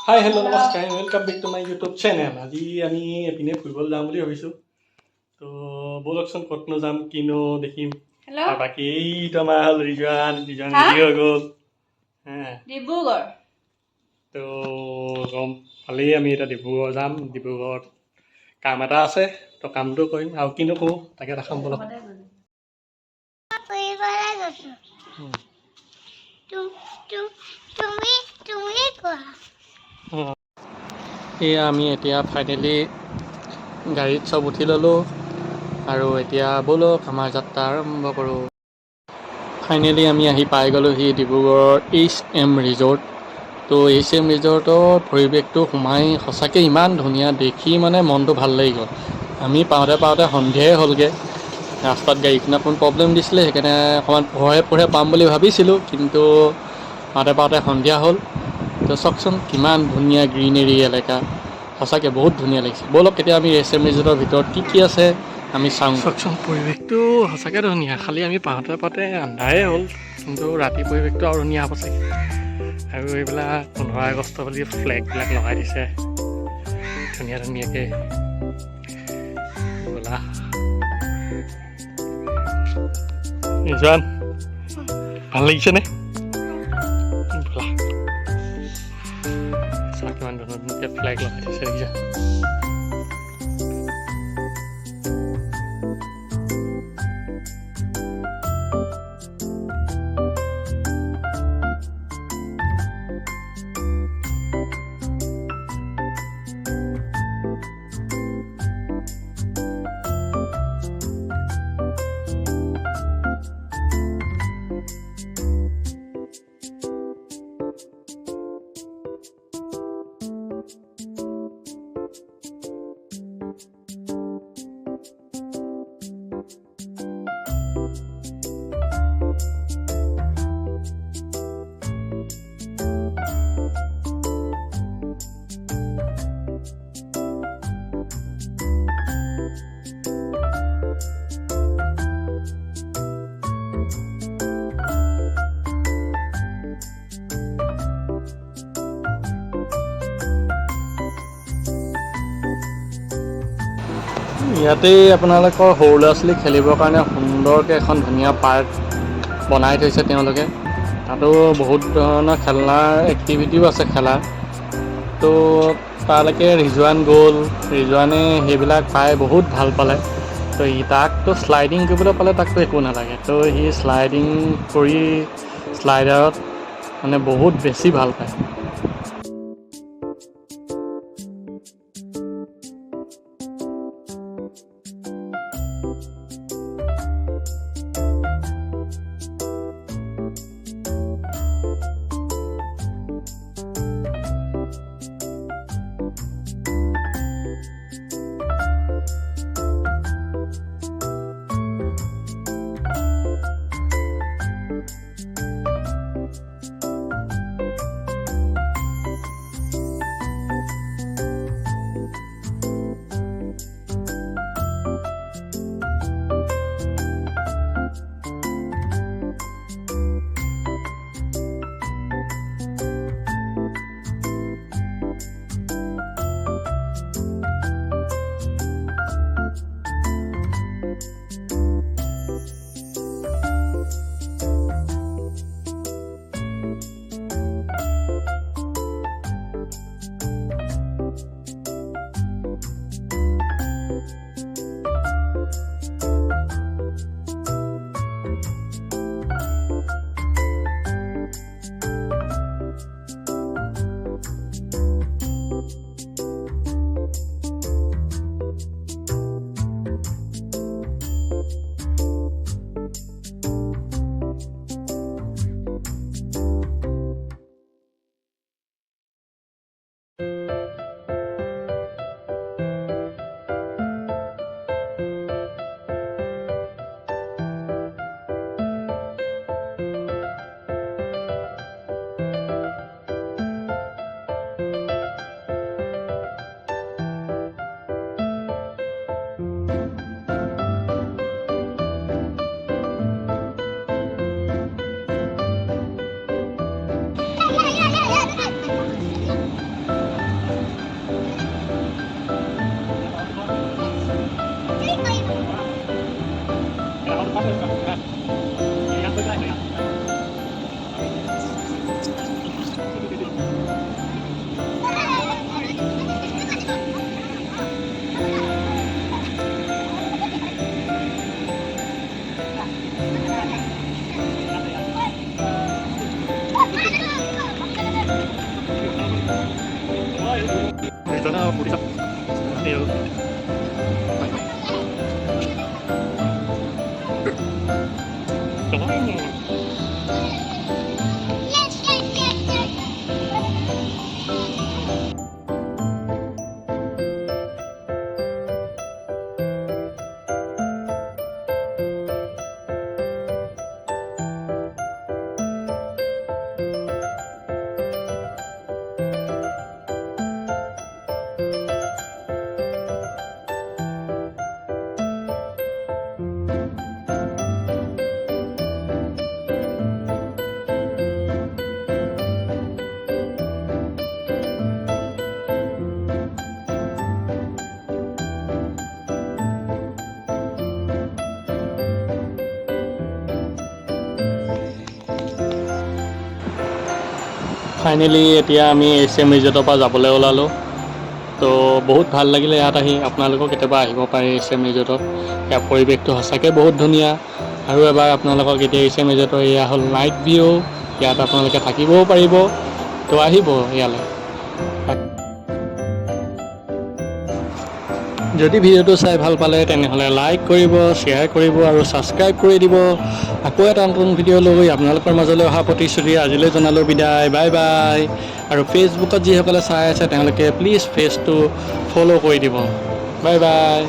হাই hello' নমস্কাৰ welcome back to my YouTube channel. আজি আমি এপিনে ফুৰিবলৈ যাম বুলি ভাবিছোঁ। তো ব'লকচোন ক'তনো যাম, কিনো দেখিম। আৰু বাকী এইটো আমাৰ হ'ল ৰিজৱান ৰেডি হৈ গ'ল। ডিব্ৰুগড়। তো গম পালেই আমি এতিয়া ডিব্ৰুগড় যাম। ডিব্ৰুগড়ত কাম এটা আছে, তো কামটো কৰিম আৰু কিনো কৰোঁ তাকে দেখাম ব'লক। এয়া আমি এতিয়া ফাইনেলি গাড়ীত চব উঠি ল'লোঁ আৰু এতিয়া ব'লক আমাৰ যাত্ৰা আৰম্ভ কৰোঁ। ফাইনেলি আমি আহি পাই গ'লোহি ডিব্ৰুগড়ৰ HM ৰিজৰ্ট। তো HM ৰিজৰ্টৰ পৰিৱেশটো সোমাই সঁচাকৈ ইমান ধুনীয়া, দেখি মানে মনটো ভাল লাগি গ'ল। আমি পাওঁতে সন্ধিয়াই হ'লগৈ। ৰাস্তাত গাড়ীখনে অকণ প্ৰব্লেম দিছিলে, সেইকাৰণে অকণমান পোহৰে পাম বুলি ভাবিছিলোঁ, কিন্তু পাওঁতে সন্ধিয়া হ'ল। তো চাওকচোন কিমান ধুনীয়া গ্ৰীনেৰী এলেকা, সঁচাকৈ বহুত ধুনীয়া লাগিছে। ব'লক এতিয়া আমি HM ৰিজৰ্টৰ ভিতৰত কি আছে আমি চাওঁ। চাওকচোন পৰিৱেশটো সঁচাকৈ ধুনীয়া, খালি আমি পাওঁতে আন্ধাৰে হ'ল, কিন্তু ৰাতি পৰিৱেশটো আৰু ধুনীয়া হ'ব চাগে। আৰু এইবিলাক 15 আগষ্ট বুলি ফ্লেগবিলাক লগাই দিছে ধুনীয়াকৈ। ব'লা ৰিজৱান, ভাল লাগিছেনে? ব'লা চাওক কিমান ধুনীয়াকৈ ফ্লেগ লগাই দিছে দেখিছা। ইয়াতে আপোনালোকৰ সৰু ল'ৰা ছোৱালী খেলিবৰ কাৰণে সুন্দৰকৈ এখন ধুনীয়া পাৰ্ক বনাই থৈছে তেওঁলোকে। তাতো বহুত ধৰণৰ খেলনাৰ এক্টিভিটিও আছে খেলাৰ। তো তালৈকে ৰিজৱান গ'ল, ৰিজৱানে সেইবিলাক পাই বহুত ভাল পালে। তো তাকতো শ্লাইডিং কৰিবলৈ পালে তাকতো একো নালাগে, তো সি শ্লাইডিং কৰি শ্লাইডাৰত মানে বহুত বেছি ভাল পায়। ফাইনেলি এতিয়া আমি HM ৰিজৰ্টৰ পৰা যাবলৈ ওলালোঁ। তো বহুত ভাল লাগিলে ইয়াত আহি। আপোনালোকেও কেতিয়াবা আহিব পাৰে HM ৰিজৰ্টত। ইয়াৰ পৰিৱেশটো সঁচাকৈ বহুত ধুনীয়া। আৰু এবাৰ আপোনালোকক এতিয়া HM ৰিজৰ্টৰ এয়া হ'ল নাইট ভিউ। ইয়াত আপোনালোকে থাকিবও পাৰিব। তো আহিব ইয়ালৈ। যদি ভিডিঅ'টো চাই ভাল পালে তেনেহ'লে লাইক কৰিব, শ্বেয়াৰ কৰিব আৰু ছাবস্ক্ৰাইব কৰি দিব। আকৌ এটা নতুন ভিডিঅ' লৈ আপোনালোকৰ মাজলৈ অহা প্ৰতিশ্ৰুতি আজিলৈ জনালোঁ বিদায়। Bye bye. আৰু ফেচবুকত যিসকলে চাই আছে তেওঁলোকে প্লিজ পেজটো ফ'ল' কৰি দিব। Bye bye.